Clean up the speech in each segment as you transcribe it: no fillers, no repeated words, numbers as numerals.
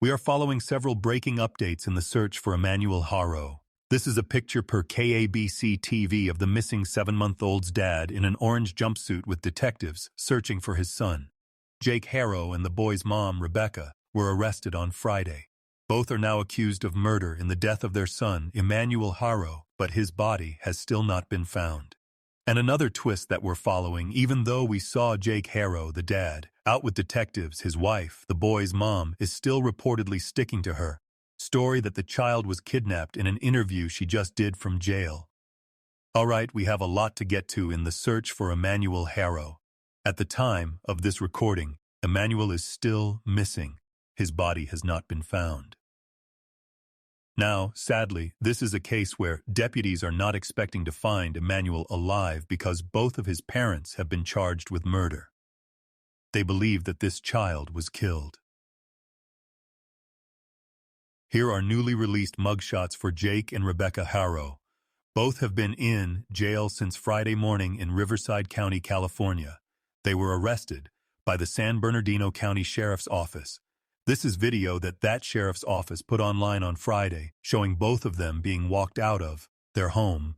We are following several breaking updates in the search for Emanuel Haro. This is a picture per KABC TV of the missing 7-month-old's dad in an orange jumpsuit with detectives searching for his son. Jake Haro and the boy's mom, Rebecca, were arrested on Friday. Both are now accused of murder in the death of their son, Emanuel Haro, but his body has still not been found. And another twist that we're following, even though we saw Jake Haro, the dad, out with detectives, his wife, the boy's mom, is still reportedly sticking to her story that the child was kidnapped in an interview she just did from jail. All right, we have a lot to get to in the search for Emanuel Haro. At the time of this recording, Emanuel is still missing. His body has not been found. Now, sadly, this is a case where deputies are not expecting to find Emanuel alive because both of his parents have been charged with murder. They believe that this child was killed. Here are newly released mugshots for Jake and Rebecca Haro. Both have been in jail since Friday morning in Riverside County, California. They were arrested by the San Bernardino County Sheriff's Office. This is video that sheriff's office put online on Friday, showing both of them being walked out of their home.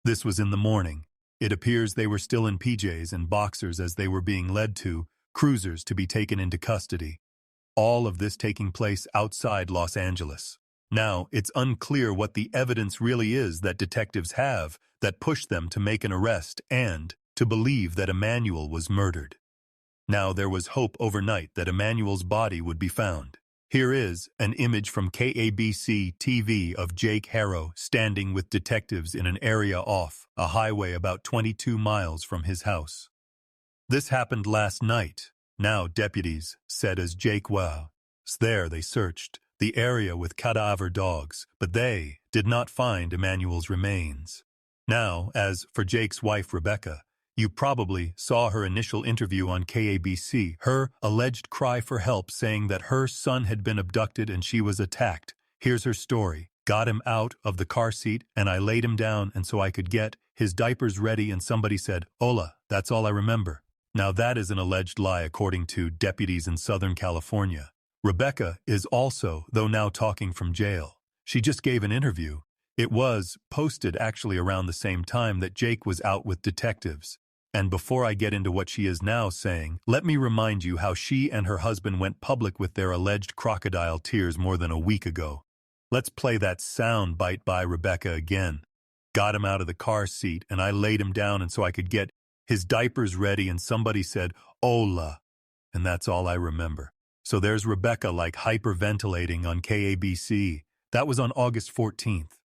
This was in the morning. It appears they were still in PJs and boxers as they were being led to cruisers to be taken into custody. All of this taking place outside Los Angeles. Now, it's unclear what the evidence really is that detectives have that pushed them to make an arrest and to believe that Emanuel was murdered. Now, there was hope overnight that Emanuel's body would be found. Here is an image from KABC TV of Jake Haro standing with detectives in an area off a highway about 22 miles from his house. This happened last night. Now, deputies said as Jake was there, they searched the area with cadaver dogs, but they did not find Emanuel's remains. Now, as for Jake's wife, Rebecca, you probably saw her initial interview on KABC, her alleged cry for help saying that her son had been abducted and she was attacked. Here's her story. Got him out of the car seat and I laid him down and so I could get his diapers ready and somebody said, "Hola, that's all I remember." Now that is an alleged lie according to deputies in Southern California. Rebecca is also, though now talking from jail. She just gave an interview. It was posted actually around the same time that Jake was out with detectives. And before I get into what she is now saying, let me remind you how she and her husband went public with their alleged crocodile tears more than a week ago. Let's play that sound bite by Rebecca again. Got him out of the car seat and I laid him down and so I could get his diapers ready and somebody said, "Hola." And that's all I remember. So there's Rebecca like hyperventilating on KABC. That was on August 14th.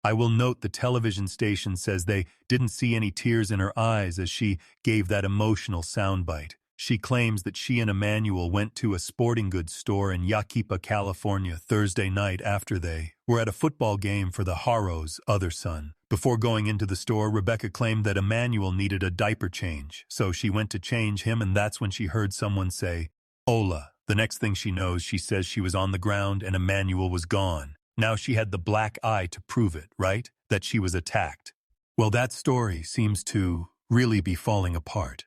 I will note the television station says they didn't see any tears in her eyes as she gave that emotional soundbite. She claims that she and Emanuel went to a sporting goods store in Yaquipa, California Thursday night after they were at a football game for the Haro's other son. Before going into the store, Rebecca claimed that Emanuel needed a diaper change, so she went to change him and that's when she heard someone say, "Hola." The next thing she knows, she says she was on the ground and Emanuel was gone. Now she had the black eye to prove it, right? That she was attacked. Well, that story seems to really be falling apart.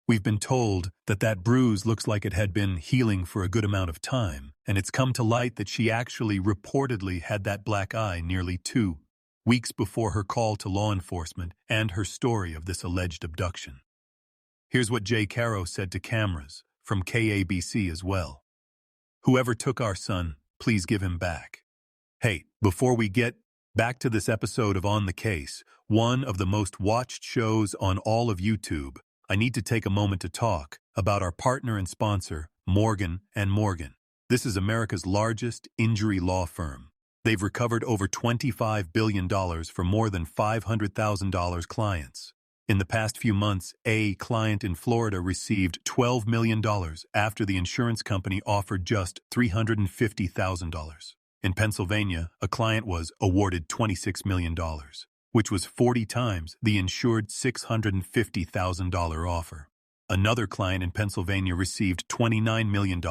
We've been told that that bruise looks like it had been healing for a good amount of time, and it's come to light that she actually reportedly had that black eye nearly 2 weeks before her call to law enforcement and her story of this alleged abduction. Here's what Jake Haro said to cameras from KABC as well. "Whoever took our son, please give him back." Hey, before we get back to this episode of On the Case, one of the most watched shows on all of YouTube, I need to take a moment to talk about our partner and sponsor, Morgan & Morgan. This is America's largest injury law firm. They've recovered over $25 billion for more than $500,000 clients. In the past few months, a client in Florida received $12 million after the insurance company offered just $350,000. In Pennsylvania, a client was awarded $26 million, which was 40 times the insured $650,000 offer. Another client in Pennsylvania received $29 million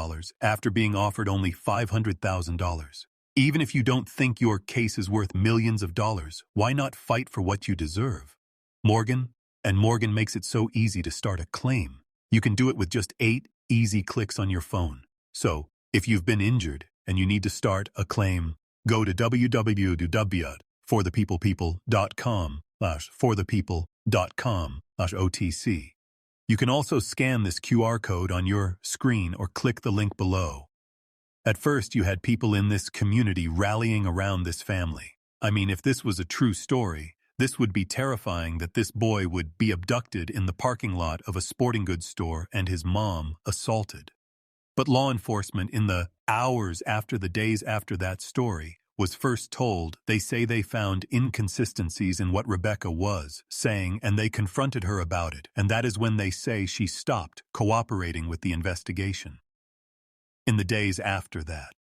after being offered only $500,000. Even if you don't think your case is worth millions of dollars, why not fight for what you deserve? Morgan & Morgan makes it so easy to start a claim. You can do it with just 8 easy clicks on your phone. So, if you've been injured, and you need to start a claim. Go to www.forthepeoplepeople.com/forthepeople.com/OTC. You can also scan this QR code on your screen or click the link below. At first, you had people in this community rallying around this family. I mean, if this was a true story, this would be terrifying that this boy would be abducted in the parking lot of a sporting goods store and his mom assaulted. But law enforcement, in the hours after the days after that story was first told, they say they found inconsistencies in what Rebecca was saying, and they confronted her about it, and that is when they say she stopped cooperating with the investigation. In the days after that,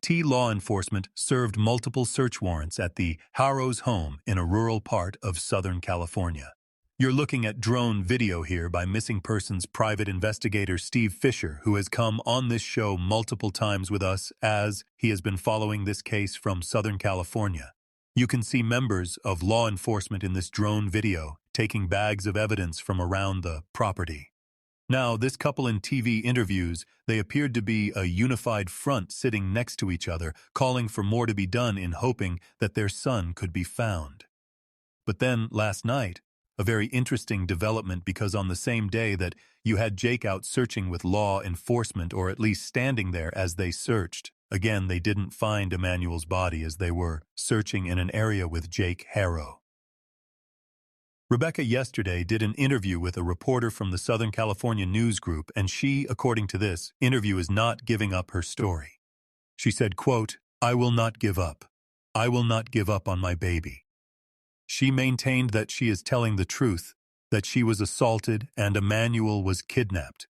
law enforcement served multiple search warrants at the Haro's home in a rural part of Southern California. You're looking at drone video here by missing persons private investigator Steve Fisher, who has come on this show multiple times with us as he has been following this case from Southern California. You can see members of law enforcement in this drone video taking bags of evidence from around the property. Now, this couple in TV interviews, they appeared to be a unified front sitting next to each other, calling for more to be done in hoping that their son could be found. But then, last night, a very interesting development, because on the same day that you had Jake out searching with law enforcement, or at least standing there as they searched, again, they didn't find Emanuel's body as they were searching in an area with Jake Haro. Rebecca yesterday did an interview with a reporter from the Southern California News Group, and she, according to this interview, is not giving up her story. She said, quote, "I will not give up. I will not give up on my baby." She maintained that she is telling the truth, that she was assaulted and Emanuel was kidnapped.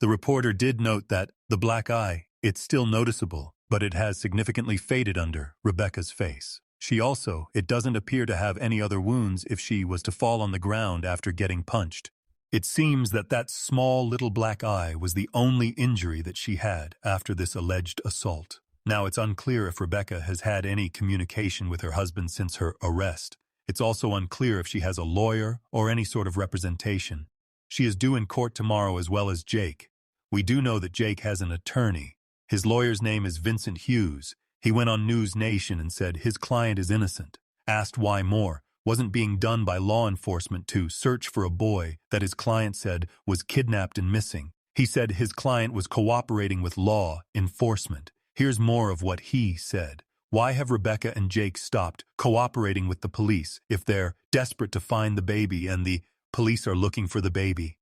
The reporter did note that the black eye, it's still noticeable, but it has significantly faded under Rebecca's face. It doesn't appear to have any other wounds if she was to fall on the ground after getting punched. It seems that that small little black eye was the only injury that she had after this alleged assault. Now, it's unclear if Rebecca has had any communication with her husband since her arrest. It's also unclear if she has a lawyer or any sort of representation. She is due in court tomorrow, as well as Jake. We do know that Jake has an attorney. His lawyer's name is Vincent Hughes. He went on News Nation and said his client is innocent. Asked why more wasn't being done by law enforcement to search for a boy that his client said was kidnapped and missing. He said his client was cooperating with law enforcement. Here's more of what he said. Why have Rebecca and Jake stopped cooperating with the police if they're desperate to find the baby and the police are looking for the baby?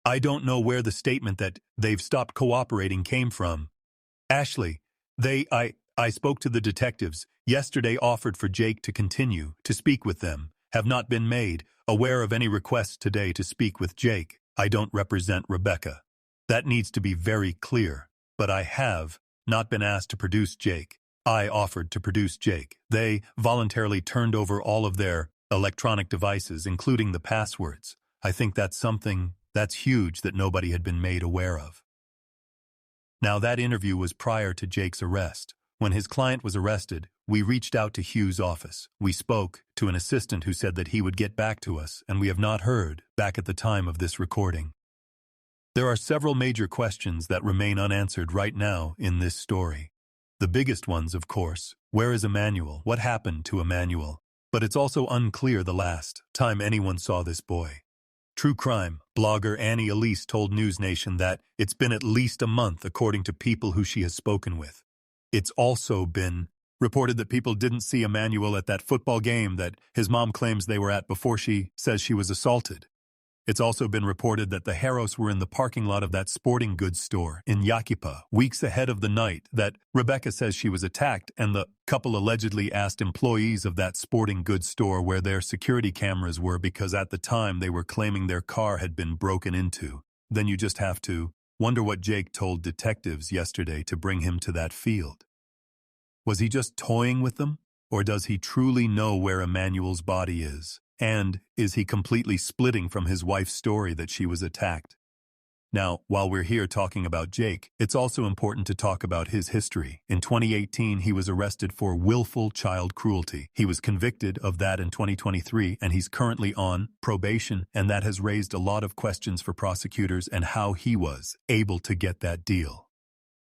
I don't know where the statement that they've stopped cooperating came from. Ashley, I spoke to the detectives yesterday, offered for Jake to continue to speak with them, have not been made aware of any requests today to speak with Jake. I don't represent Rebecca. That needs to be very clear, but I have not been asked to produce Jake. I offered to produce Jake. They voluntarily turned over all of their electronic devices, including the passwords. I think that's something that's huge that nobody had been made aware of. Now, that interview was prior to Jake's arrest. When his client was arrested, we reached out to Hughes' office. We spoke to an assistant who said that he would get back to us, and we have not heard back at the time of this recording. There are several major questions that remain unanswered right now in this story. The biggest ones, of course, where is Emanuel? What happened to Emanuel? But it's also unclear the last time anyone saw this boy. True crime blogger Annie Elise told News Nation that it's been at least a month, according to people who she has spoken with. It's also been reported that people didn't see Emanuel at that football game that his mom claims they were at before she says she was assaulted. It's also been reported that the Haros were in the parking lot of that sporting goods store in Yaquipa weeks ahead of the night that Rebecca says she was attacked, and the couple allegedly asked employees of that sporting goods store where their security cameras were, because at the time they were claiming their car had been broken into. Then you just have to wonder what Jake told detectives yesterday to bring him to that field. Was he just toying with them, or does he truly know where Emanuel's body is? And is he completely splitting from his wife's story that she was attacked? Now, while we're here talking about Jake, it's also important to talk about his history. In 2018, he was arrested for willful child cruelty. He was convicted of that in 2023, and he's currently on probation, and that has raised a lot of questions for prosecutors and how he was able to get that deal.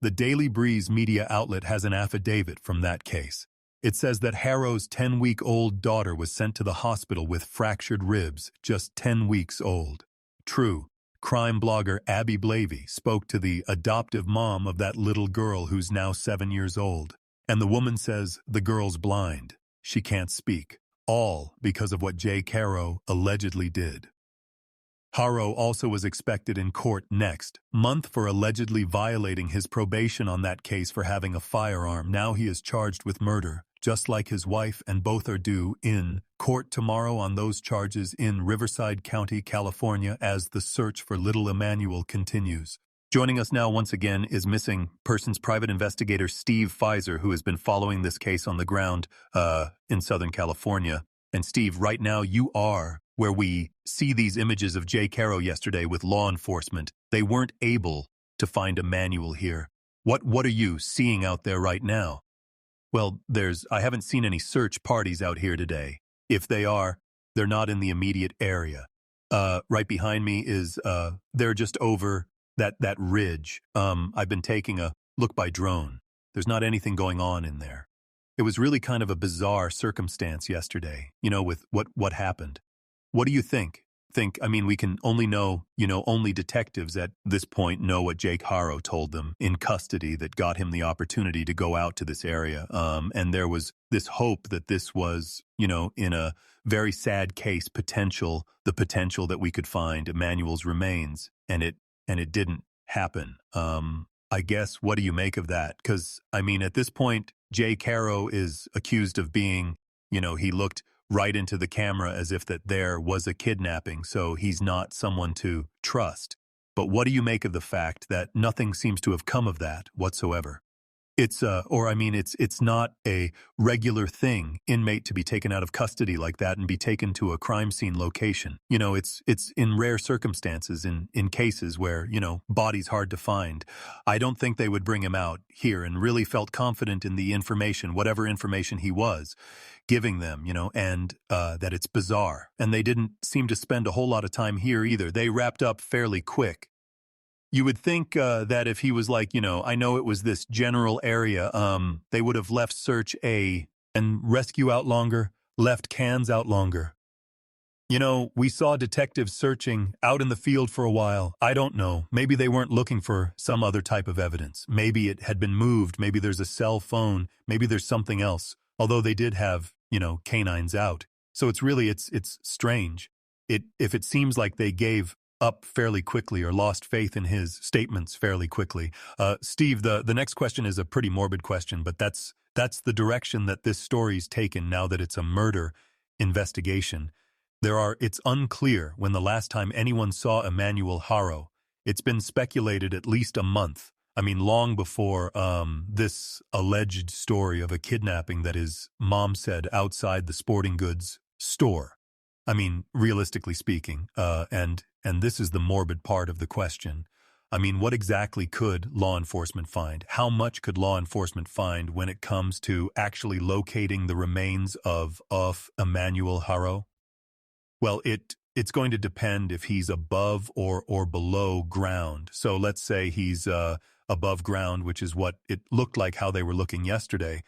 The Daily Breeze media outlet has an affidavit from that case. It says that Haro's 10-week-old daughter was sent to the hospital with fractured ribs, just 10 weeks old. True, crime blogger Abby Blavey spoke to the adoptive mom of that little girl who's now 7 years old. And the woman says the girl's blind. She can't speak. All because of what Jake Haro allegedly did. Haro also was expected in court next month for allegedly violating his probation on that case for having a firearm. Now he is charged with murder, just like his wife, and both are due in court tomorrow on those charges in Riverside County, California, as the search for little Emanuel continues. Joining us now once again is missing persons private investigator Steve Pfizer, who has been following this case on the ground in Southern California. And Steve, right now you are where we see these images of Jake Haro yesterday with law enforcement. They weren't able to find Emanuel here. What are you seeing out there right now? Well, I haven't seen any search parties out here today. If they are, they're not in the immediate area. Right behind me is, they're just over that ridge. I've been taking a look by drone. There's not anything going on in there. It was really kind of a bizarre circumstance yesterday, with what happened. What do you think? I mean, we can only know, only detectives at this point know what Jake Haro told them in custody that got him the opportunity to go out to this area. And there was this hope that this was, in a very sad case, the potential that we could find Emanuel's remains, and it didn't happen. I guess, what do you make of that? Because, I mean, at this point, Jake Haro is accused of being, he looked right into the camera as if that there was a kidnapping, so he's not someone to trust. But what do you make of the fact that nothing seems to have come of that whatsoever? It's not a regular thing, inmate to be taken out of custody like that and be taken to a crime scene location. It's in rare circumstances, in cases where, body's hard to find. I don't think they would bring him out here, and really felt confident in the information, whatever information he was giving them, and that it's bizarre. And they didn't seem to spend a whole lot of time here either. They wrapped up fairly quick. You would think that if he was like, I know it was this general area, they would have left search and rescue out longer, left cans out longer. We saw detectives searching out in the field for a while. I don't know. Maybe they weren't looking for some other type of evidence. Maybe it had been moved. Maybe there's a cell phone. Maybe there's something else. Although they did have, canines out. So it's strange. If it seems like they gave up fairly quickly or lost faith in his statements fairly quickly. Steve, the next question is a pretty morbid question, but that's the direction that this story's taken now that it's a murder investigation. It's unclear when the last time anyone saw Emanuel Haro. It's been speculated at least a month. I mean, long before this alleged story of a kidnapping that his mom said outside the sporting goods store. I mean, realistically speaking, and this is the morbid part of the question. I mean, what exactly could law enforcement find? How much could law enforcement find when it comes to actually locating the remains of Emanuel Haro? Well, it's going to depend if he's above or below ground. So let's say he's above ground, which is what it looked like how they were looking yesterday.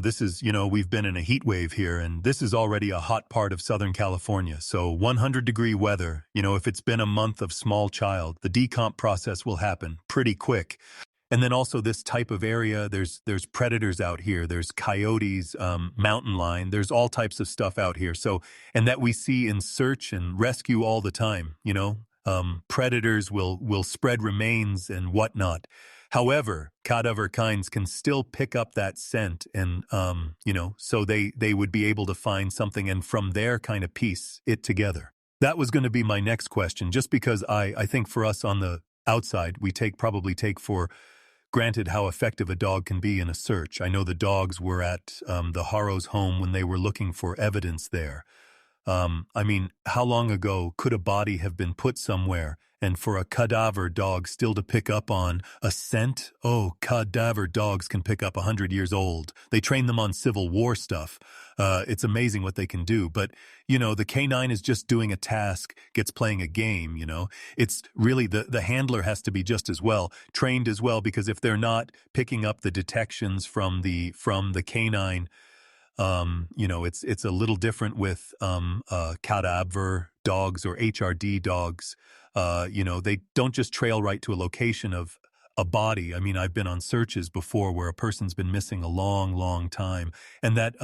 This is, we've been in a heat wave here, and this is already a hot part of Southern California. So 100-degree weather, if it's been a month of small child, the decomp process will happen pretty quick. And then also this type of area, there's predators out here. There's coyotes, mountain lion. There's all types of stuff out here. So, and that we see in search and rescue all the time, predators will spread remains and whatnot. However, cadaver kinds can still pick up that scent and, so they would be able to find something and from there kind of piece it together. That was going to be my next question, just because I think for us on the outside, we probably take for granted how effective a dog can be in a search. I know the dogs were at the Haro's home when they were looking for evidence there. I mean, how long ago could a body have been put somewhere, and for a cadaver dog still to pick up on a scent? Oh, cadaver dogs can pick up 100 years old. They train them on Civil War stuff. It's amazing what they can do. But, the canine is just doing a task, gets playing a game. It's really the handler has to be just as well, trained as well, because if they're not picking up the detections from the canine, it's a little different with cadaver dogs or HRD dogs. They don't just trail right to a location of a body. I mean, I've been on searches before where a person's been missing a long, long time, and that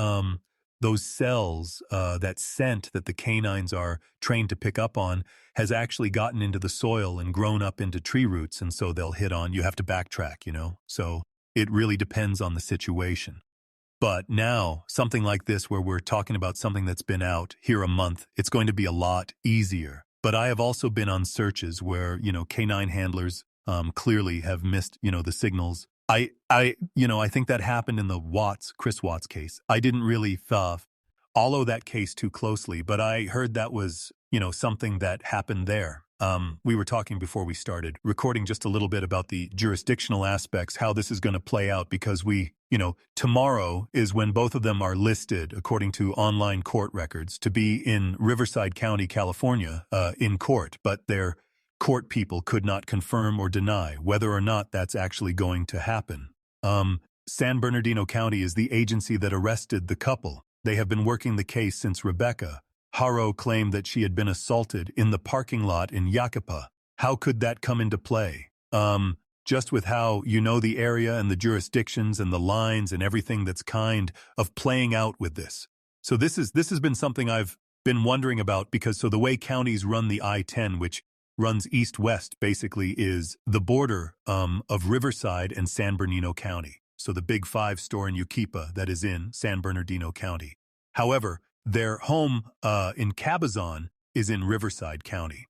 those cells, that scent that the canines are trained to pick up on, has actually gotten into the soil and grown up into tree roots, and so they'll hit on. You have to backtrack. So it really depends on the situation. But now, something like this where we're talking about something that's been out here a month, it's going to be a lot easier. But I have also been on searches where, canine handlers clearly have missed, the signals. I think that happened in the Chris Watts case. I didn't really follow that case too closely, but I heard that was, something that happened there. We were talking before we started recording just a little bit about the jurisdictional aspects, how this is going to play out, because tomorrow is when both of them are listed, according to online court records, to be in Riverside County, California, in court, but their court people could not confirm or deny whether or not that's actually going to happen. San Bernardino County is the agency that arrested the couple. They have been working the case since Rebecca Haro claimed that she had been assaulted in the parking lot in Yakapa. How could that come into play? Just with how the area and the jurisdictions and the lines and everything that's kind of playing out with this. So this has been something I've been wondering about, because the way counties run the I-10, which runs east-west, basically is the border of Riverside and San Bernardino County. So the Big Five store in Yucaipa that is in San Bernardino County. However, their home in Cabazon is in Riverside County.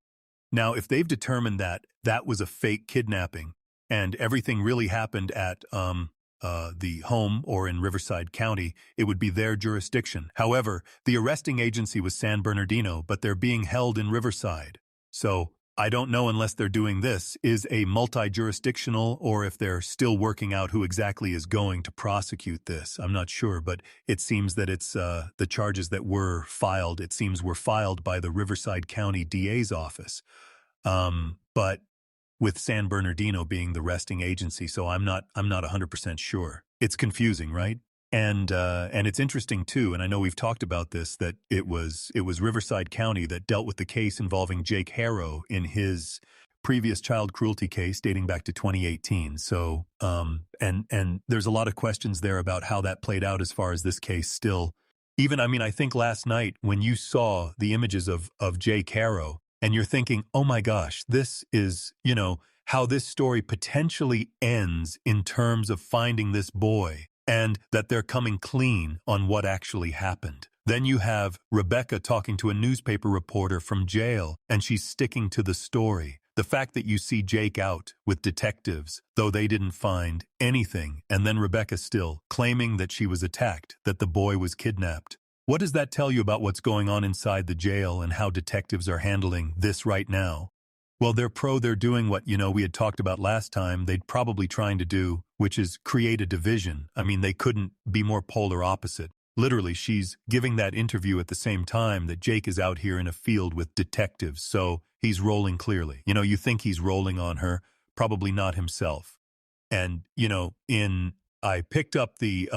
Now, if they've determined that that was a fake kidnapping and everything really happened at the home or in Riverside County, it would be their jurisdiction. However, the arresting agency was San Bernardino, but they're being held in Riverside. So I don't know, unless they're doing this, is a multi-jurisdictional, or if they're still working out who exactly is going to prosecute this. I'm not sure, but it seems that it's the charges that were filed, were filed by the Riverside County DA's office. But with San Bernardino being the arresting agency, so I'm not 100% sure. It's confusing, right? And it's interesting too, and I know we've talked about this, that it was Riverside County that dealt with the case involving Jake Haro in his previous child cruelty case dating back to 2018. So and there's a lot of questions there about how that played out as far as this case still. I think last night when you saw the images of Jake Haro, and you're thinking, oh my gosh, this is, how this story potentially ends in terms of finding this boy, and that they're coming clean on what actually happened. Then you have Rebecca talking to a newspaper reporter from jail, and she's sticking to the story. The fact that you see Jake out with detectives, though they didn't find anything, and then Rebecca still claiming that she was attacked, that the boy was kidnapped. What does that tell you about what's going on inside the jail and how detectives are handling this right now? Well, they're doing what, we had talked about last time they'd probably trying to do, which is create a division. They couldn't be more polar opposite. Literally, she's giving that interview at the same time that Jake is out here in a field with detectives, so he's rolling clearly. You think he's rolling on her, probably not himself. And, I picked up the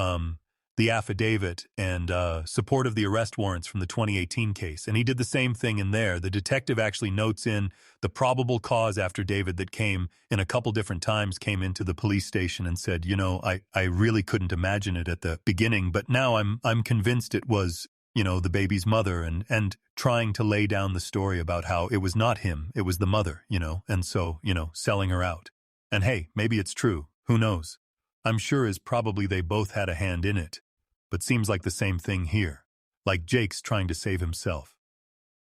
affidavit and support of the arrest warrants from the 2018 case, and he did the same thing in there. The detective actually notes in the probable cause affidavit that came in a couple different times, came into the police station and said, I really couldn't imagine it at the beginning, but now I'm convinced it was, the baby's mother, and trying to lay down the story about how it was not him, it was the mother, and so, selling her out. And hey, maybe it's true. Who knows? I'm sure is probably they both had a hand in it. But seems like the same thing here. Like Jake's trying to save himself.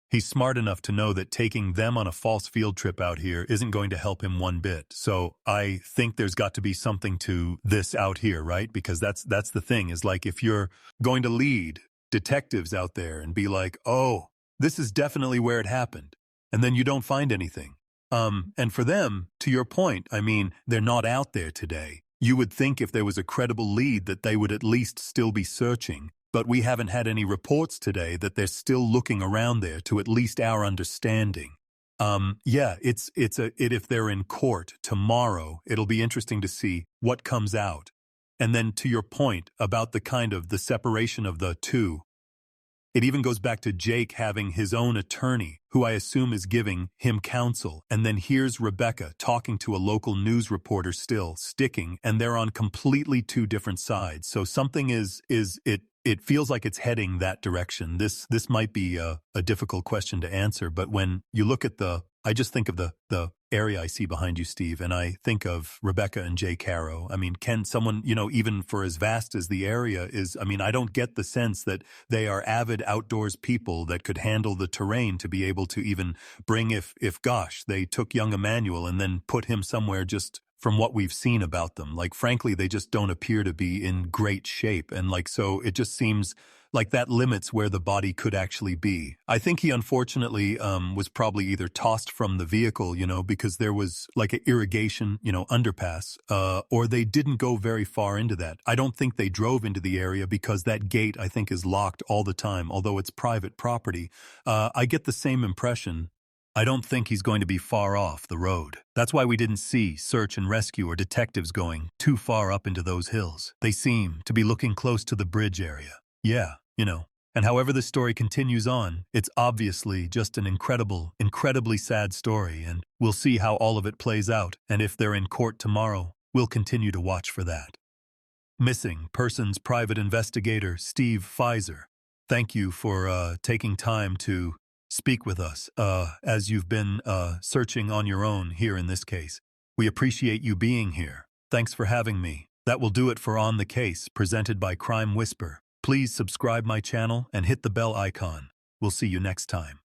He's smart enough to know that taking them on a false field trip out here isn't going to help him one bit. So I think there's got to be something to this out here, right? Because that's the thing, is like if you're going to lead detectives out there and be like, oh, This is definitely where it happened. And then you don't find anything. And for them, to your point, I mean, they're not out there today. You would think if there was a credible lead that they would at least still be searching, but we haven't had any reports today that they're still looking around there to at least our understanding. Yeah, if they're in court tomorrow, it'll be interesting to see what comes out. And then to your point about the separation of the two, it even goes back to Jake having his own attorney, who I assume is giving him counsel, and then here's Rebecca talking to a local news reporter still, sticking, and they're on completely two different sides. So something it feels like it's heading that direction. This might be a difficult question to answer, but when you look at I just think of the area I see behind you, Steve, and I think of Rebecca and Jake Haro. I mean, can someone, even for as vast as the area is, I mean, I don't get the sense that they are avid outdoors people that could handle the terrain to be able to even bring, if gosh, they took young Emanuel and then put him somewhere just from what we've seen about them. Like, frankly, they just don't appear to be in great shape. And so it just seems like that limits where the body could actually be. I think he unfortunately was probably either tossed from the vehicle, because there was like an irrigation, underpass, or they didn't go very far into that. I don't think they drove into the area because that gate, I think, is locked all the time, although it's private property. I get the same impression. I don't think he's going to be far off the road. That's why we didn't see search and rescue or detectives going too far up into those hills. They seem to be looking close to the bridge area. Yeah, And however this story continues on, it's obviously just an incredibly sad story, and we'll see how all of it plays out, and if they're in court tomorrow, we'll continue to watch for that. Missing Persons Private Investigator Steve Pfizer, thank you for taking time to speak with us as you've been searching on your own here in this case. We appreciate you being here. Thanks for having me. That will do it for On the Case, presented by Crime Whisper. Please subscribe my channel and hit the bell icon. We'll see you next time.